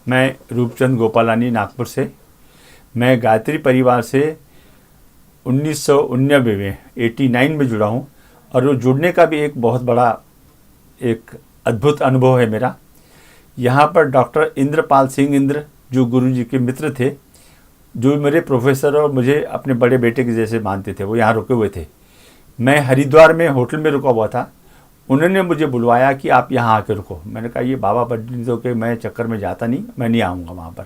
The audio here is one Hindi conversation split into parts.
मैं रूपचंद गोपालानी नागपुर से। मैं गायत्री परिवार से 1989 में 89 में जुड़ा हूँ और वो जुड़ने का भी एक बहुत बड़ा एक अद्भुत अनुभव है मेरा। यहाँ पर डॉक्टर इंद्रपाल सिंह इंद्र जो गुरुजी के मित्र थे, जो मेरे प्रोफेसर और मुझे अपने बड़े बेटे के जैसे मानते थे, वो यहाँ रुके हुए थे। मैं हरिद्वार में होटल में रुका हुआ था। उन्होंने मुझे बुलवाया कि आप यहाँ आके रुको। मैंने कहा ये बाबा पंडितों के मैं चक्कर में जाता नहीं, मैं नहीं आऊँगा वहाँ पर।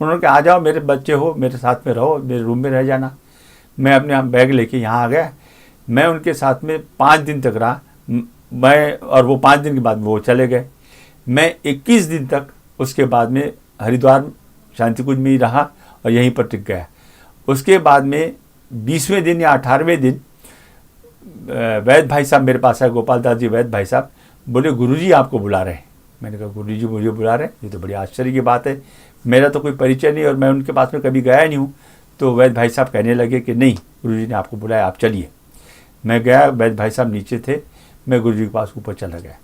उन्होंने कहा आ जाओ, मेरे बच्चे हो, मेरे साथ में रहो, मेरे रूम में रह जाना। मैं अपने बैग लेके यहाँ आ गया। मैं उनके साथ में 5 दिन तक रहा। मैं और वो 5 दिन के बाद वो चले गए। मैं 21 दिन तक उसके बाद में हरिद्वार शांति कुंज में ही रहा और यहीं पर टिक गया। उसके बाद में 20वें दिन या 18वें दिन वैद भाई साहब मेरे पास आए, गोपाल दास जी वैद भाई साहब, बोले गुरुजी आपको बुला रहे हैं। मैंने कहा गुरुजी मुझे बुला रहे हैं, ये तो बड़ी आश्चर्य की बात है, मेरा तो कोई परिचय नहीं और मैं उनके पास में कभी गया नहीं हूँ। तो वैद भाई साहब कहने लगे कि नहीं, गुरुजी ने आपको बुलाया, आप चलिए। मैं गया, वैद भाई साहब नीचे थे, मैं गुरुजी के पास ऊपर चला गया।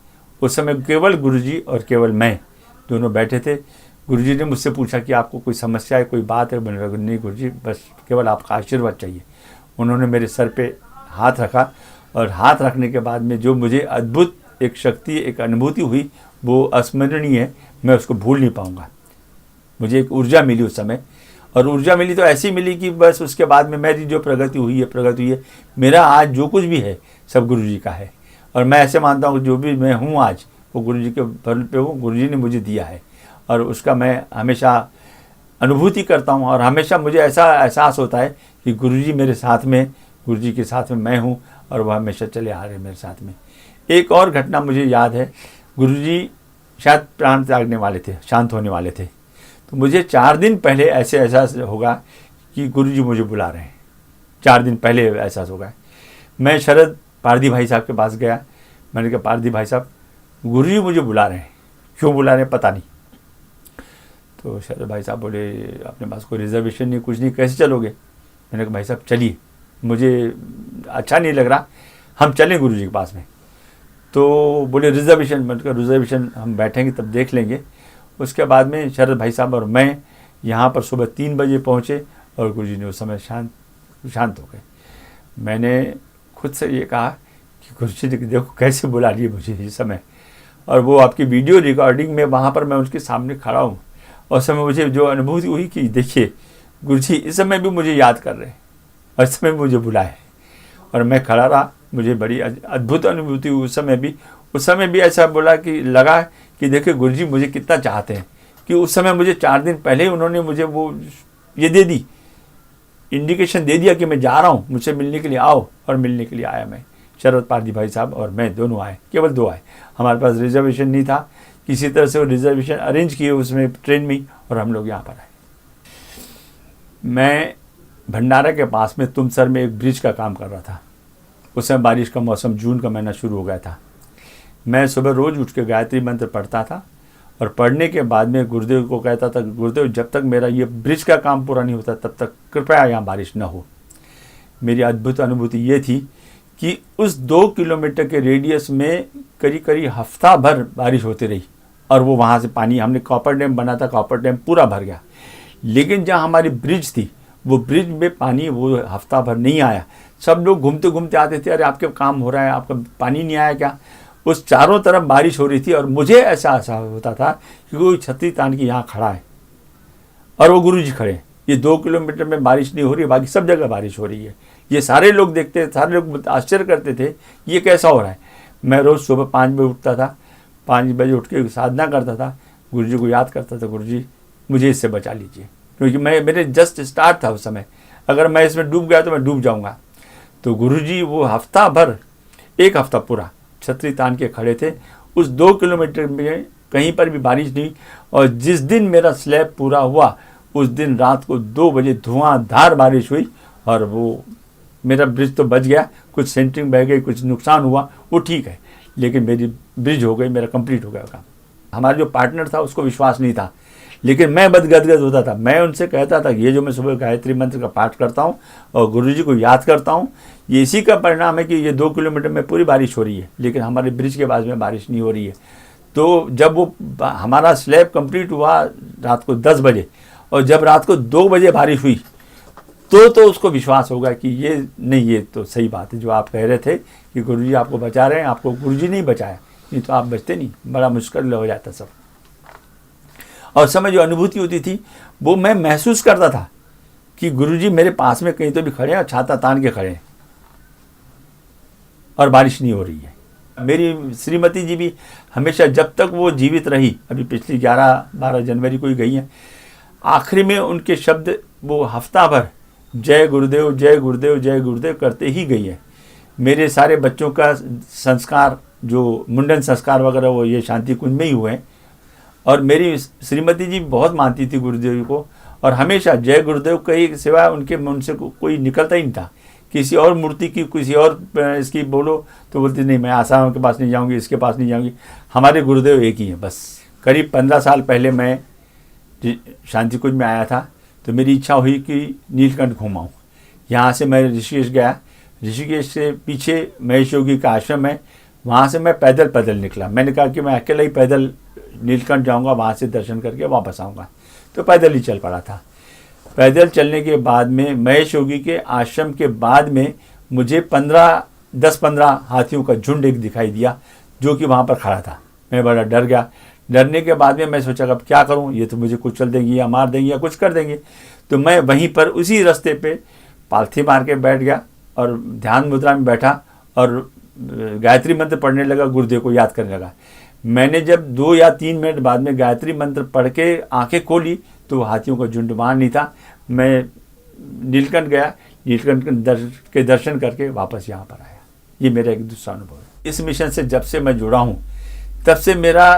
उस समय केवल गुरुजी और केवल मैं दोनों बैठे थे। गुरुजी ने मुझसे पूछा कि आपको कोई समस्या है, कोई बात है? मैंने कहा नहीं गुरुजी, बस केवल आपका आशीर्वाद चाहिए। उन्होंने मेरे सर पे हाथ रखा और हाथ रखने के बाद में जो मुझे अद्भुत एक शक्ति, एक अनुभूति हुई, वो अस्मरणीय है, मैं उसको भूल नहीं पाऊँगा। मुझे एक ऊर्जा मिली उस समय, और ऊर्जा मिली तो ऐसी मिली कि बस उसके बाद में मेरी जो प्रगति हुई है, मेरा आज जो कुछ भी है सब गुरुजी का है। और मैं ऐसे मानता हूँ कि जो भी मैं हूँ आज वो गुरुजी के बल पे हूँ, गुरुजी ने मुझे दिया है और उसका मैं हमेशा अनुभूति करता हूँ। और हमेशा मुझे ऐसा एहसास होता है कि गुरुजी मेरे साथ में, गुरुजी के साथ में मैं हूँ और वह हमेशा चले आ रहे हैं मेरे साथ में। एक और घटना मुझे याद है, गुरुजी शायद प्राण त्यागने वाले थे, शांत होने वाले थे। तो मुझे 4 दिन पहले ऐसे एहसास होगा कि गुरुजी मुझे बुला रहे हैं। 4 दिन पहले एहसास होगा। मैं शरद पारदी भाई साहब के पास गया। मैंने कहा पारदी भाई साहब, गुरुजी मुझे बुला रहे हैं, क्यों बुला रहे हैं पता नहीं। तो शरद भाई साहब बोले अपने पास कोई रिजर्वेशन नहीं, कुछ नहीं, कैसे चलोगे? मैंने कहा भाई साहब चलिए, मुझे अच्छा नहीं लग रहा, हम चलें गुरुजी के पास में। तो बोले रिजर्वेशन? मैंने कहा रिजर्वेशन हम बैठेंगे तब देख लेंगे। उसके बाद में शरद भाई साहब और मैं यहाँ पर सुबह 3 बजे पहुँचे और गुरुजी ने उस समय शांत हो गए। मैंने खुद से ये कहा कि गुरुजी ने देखो कैसे बुला लिए मुझे इस समय, और वो आपकी वीडियो रिकॉर्डिंग में वहाँ पर मैं उनके सामने खड़ा हूँ और उस समय मुझे जो अनुभूति हुई कि देखिए गुरुजी इस समय भी मुझे याद कर रहे हैं और इस समय मुझे बुलाए। और मैं खड़ा रहा, मुझे बड़ी अद्भुत अनुभूति हुई उस समय भी ऐसा बोला कि लगा कि देखिए गुरुजी मुझे कितना चाहते हैं, कि उस समय मुझे 4 दिन पहले ही उन्होंने मुझे वो ये दे दी, इंडिकेशन दे दिया कि मैं जा रहा हूँ, मुझसे मिलने के लिए आओ। और मिलने के लिए आया मैं। शरद पारदी भाई साहब और मैं दोनों आए, केवल 2 आए। हमारे पास रिजर्वेशन नहीं था, किसी तरह से वो रिजर्वेशन अरेंज किए उसमें ट्रेन में, और हम लोग यहाँ पर आए। मैं भंडारा के पास में तुमसर में एक ब्रिज का काम कर रहा था। उस समय बारिश का मौसम, जून का महीना शुरू हो गया था। मैं सुबह रोज़ उठ के गायत्री मंत्र पढ़ता था और पढ़ने के बाद में गुरुदेव को कहता था, गुरुदेव जब तक मेरा ये ब्रिज का काम पूरा नहीं होता तब तक कृपया यहाँ बारिश न हो। मेरी अद्भुत अनुभूति ये थी कि उस 2 किलोमीटर के रेडियस में करीब हफ्ता भर बारिश होती रही और वो वहाँ से पानी, हमने कॉपर डैम बना था, कॉपर डैम पूरा भर गया। लेकिन जहाँ हमारी ब्रिज थी वो ब्रिज में पानी वो हफ्ता भर नहीं आया। सब लोग घूमते घूमते आते थे, अरे आपके काम हो रहा है, आपका पानी नहीं आया क्या? उस चारों तरफ बारिश हो रही थी और मुझे ऐसा होता था कि कोई छतरी तान के यहाँ खड़ा है और वो गुरुजी खड़े हैं। ये 2 किलोमीटर में बारिश नहीं हो रही, बाकी सब जगह बारिश हो रही है। ये सारे लोग देखते, सारे लोग आश्चर्य करते थे ये कैसा हो रहा है। मैं रोज़ सुबह 5 बजे उठता था, 5 बजे उठ के साधना करता था, गुरुजी को याद करता था, गुरुजी मुझे इससे बचा लीजिए, क्योंकि मेरे जस्ट स्टार्ट था उस समय, अगर मैं इसमें डूब गया तो मैं डूब जाऊँगा। तो गुरुजी वो हफ्ता भर, 1 हफ्ता पूरा छतरी तान के खड़े थे। उस 2 किलोमीटर में कहीं पर भी बारिश नहीं। और जिस दिन मेरा स्लैब पूरा हुआ उस दिन रात को 2 बजे धुआंधार बारिश हुई और वो मेरा ब्रिज तो बच गया, कुछ सेंटरिंग बह गई, कुछ नुकसान हुआ, वो ठीक है, लेकिन मेरी ब्रिज हो गई, मेरा कंप्लीट हो गया काम। हमारा जो पार्टनर था उसको विश्वास नहीं था, लेकिन मैं गदगद होता था। मैं उनसे कहता था कि ये जो मैं सुबह गायत्री मंत्र का पाठ करता हूँ और गुरुजी को याद करता हूँ, ये इसी का परिणाम है कि ये 2 किलोमीटर में पूरी बारिश हो रही है, लेकिन हमारे ब्रिज के पास में बारिश नहीं हो रही है। तो जब वो हमारा स्लैब कंप्लीट हुआ रात को 10 बजे, और जब रात को 2 बजे बारिश हुई तो उसको विश्वास होगा कि ये नहीं, ये तो सही बात है जो आप कह रहे थे कि गुरुजी आपको बचा रहे हैं, आपको गुरुजी नहीं बचाया, नहीं तो आप बचते नहीं, बड़ा मुश्किल हो जाता सब। और समय जो अनुभूति होती थी वो मैं महसूस करता था कि गुरुजी मेरे पास में कहीं तो भी खड़े हैं और छाता तान के खड़े हैं और बारिश नहीं हो रही है। मेरी श्रीमती जी भी हमेशा जब तक वो जीवित रही, अभी पिछली 11-12 जनवरी को ही गई हैं, आखिरी में उनके शब्द वो हफ्ता भर जय गुरुदेव जय गुरुदेव जय गुरुदेव करते ही गई है। मेरे सारे बच्चों का संस्कार, जो मुंडन संस्कार वगैरह, वो ये शांति कुंज में ही हुए हैं। और मेरी श्रीमती जी बहुत मानती थी गुरुदेव को, और हमेशा जय गुरुदेव के सिवाय उनके मन से कोई निकलता ही नहीं था। किसी और मूर्ति की, किसी और इसकी बोलो तो बोलती नहीं, मैं आसाराम के पास नहीं जाऊंगी, इसके पास नहीं जाऊंगी, हमारे गुरुदेव एक ही हैं बस। करीब 15 साल पहले मैं शांति कुंज में आया था, तो मेरी इच्छा हुई कि नीलकंठ घूमाऊँ। यहाँ से मैं ऋषिकेश गया, ऋषिकेश से पीछे महेश योगी का आश्रम है, वहाँ से मैं पैदल निकला। मैंने कहा कि मैं अकेला ही पैदल नीलकंठ जाऊँगा, वहाँ से दर्शन करके वापस आऊँगा, तो पैदल ही चल पड़ा था। पैदल चलने के बाद में महेश योगी के आश्रम के बाद में मुझे 10-15 हाथियों का झुंड एक दिखाई दिया, जो कि वहाँ पर खड़ा था। मैं बड़ा डर गया। डरने के बाद में मैं सोचा अब क्या करूं, ये तो मुझे कुचल देंगी या मार देंगी या कुछ कर देंगे। तो मैं वहीं पर उसी रास्ते पे पालथी मार के बैठ गया और ध्यान मुद्रा में बैठा और गायत्री मंत्र पढ़ने लगा, गुरुदेव को याद करने लगा। मैंने जब 2 या 3 मिनट बाद में गायत्री मंत्र पढ़ के आंखें खोली तो हाथियों का झुंड वहाँ नहीं था। मैं नीलकंठ गया, नीलकंठ के दर्शन करके वापस यहाँ पर आया। ये मेरा एक दूसरा अनुभव है। इस मिशन से जब से मैं जुड़ा हूँ तब से मेरा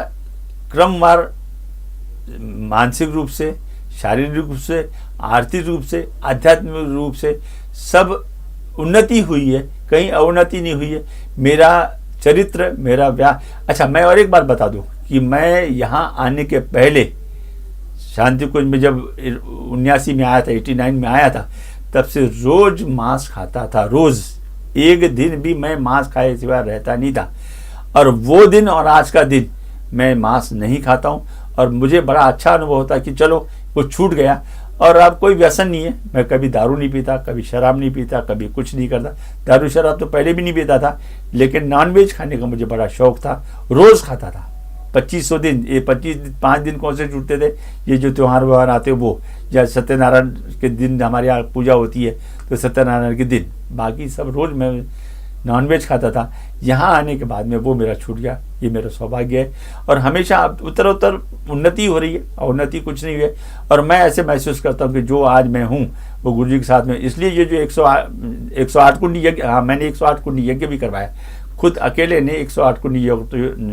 क्रमवार मानसिक रूप से, शारीरिक रूप से, आर्थिक रूप से, आध्यात्मिक रूप से सब उन्नति हुई है, कहीं अवनति नहीं हुई है। मेरा चरित्र, मेरा अच्छा, मैं और एक बात बता दूं कि मैं यहाँ आने के पहले शांति कुंज में जब 79 में आया था, 89 में आया था, तब से रोज मांस खाता था। रोज एक दिन भी मैं मांस खाए सिवाय रहता नहीं था। और वो दिन और आज का दिन मैं मांस नहीं खाता हूँ और मुझे बड़ा अच्छा अनुभव होता है कि चलो वो छूट गया। और अब कोई व्यसन नहीं है, मैं कभी दारू नहीं पीता, कभी शराब नहीं पीता, कभी कुछ नहीं करता। दारू शराब तो पहले भी नहीं पीता था, लेकिन नॉनवेज खाने का मुझे बड़ा शौक था, रोज़ खाता था। 2500 दिन, ये 5 दिन कौन से छूटते थे, ये जो त्यौहार व्यवहार आते वो, या सत्यनारायण के दिन हमारे यहाँ पूजा होती है तो सत्यनारायण के दिन, बाकी सब रोज़ मैं नॉनवेज खाता था। यहाँ आने के बाद में वो मेरा छूट गया, ये मेरा सौभाग्य है। और हमेशा उत्तर उन्नति हो रही है, उन्नति कुछ नहीं है। और मैं ऐसे महसूस करता हूँ कि जो आज मैं हूँ वो गुरुजी के साथ में, इसलिए ये जो 108 कुंडी यज्ञ, हाँ मैंने 108 कुंडी यज्ञ भी करवाया, खुद अकेले ने 108 कुंडी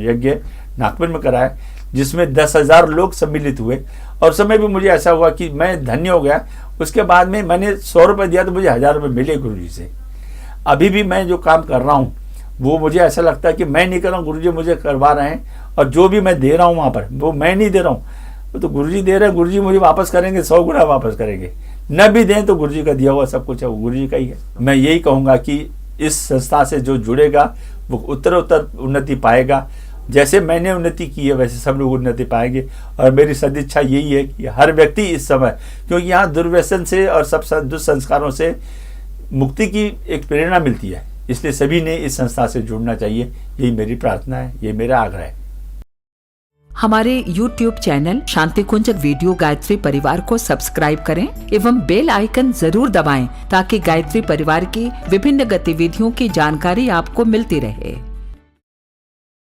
यज्ञ नागपुर में कराया, जिसमें 10,000 लोग सम्मिलित हुए। और समय भी मुझे ऐसा हुआ कि मैं धन्य हो गया। उसके बाद में मैंने 100 रुपये दिया तो मुझे 1000 रुपये मिले गुरुजी से। अभी भी मैं जो काम कर रहा हूँ वो मुझे ऐसा लगता है कि मैं नहीं कर रहा हूँ, गुरुजी मुझे करवा रहे हैं। और जो भी मैं दे रहा हूँ वहाँ पर, वो मैं नहीं दे रहा हूँ, वो तो गुरुजी दे रहे हैं। गुरुजी मुझे वापस करेंगे, 100 गुना वापस करेंगे। न भी दें तो गुरुजी का दिया हुआ सब कुछ है, वो गुरुजी का ही है। मैं यही कहूँगा कि इस संस्था से जो जुड़ेगा वो उत्तर उन्नति पाएगा। जैसे मैंने उन्नति की है वैसे सब लोग उन्नति पाएंगे। और मेरी सदिच्छा यही है कि हर व्यक्ति इस समय, क्योंकि यहाँ दुर्व्यसन से और सब दुष्संस्कारों से मुक्ति की एक प्रेरणा मिलती है, इसलिए सभी ने इस संस्था से जुड़ना चाहिए। यही मेरी प्रार्थना है, ये मेरा आग्रह है। हमारे YouTube चैनल शांति कुंज वीडियो गायत्री परिवार को सब्सक्राइब करें एवं बेल आइकन जरूर दबाएं ताकि गायत्री परिवार की विभिन्न गतिविधियों की जानकारी आपको मिलती रहे।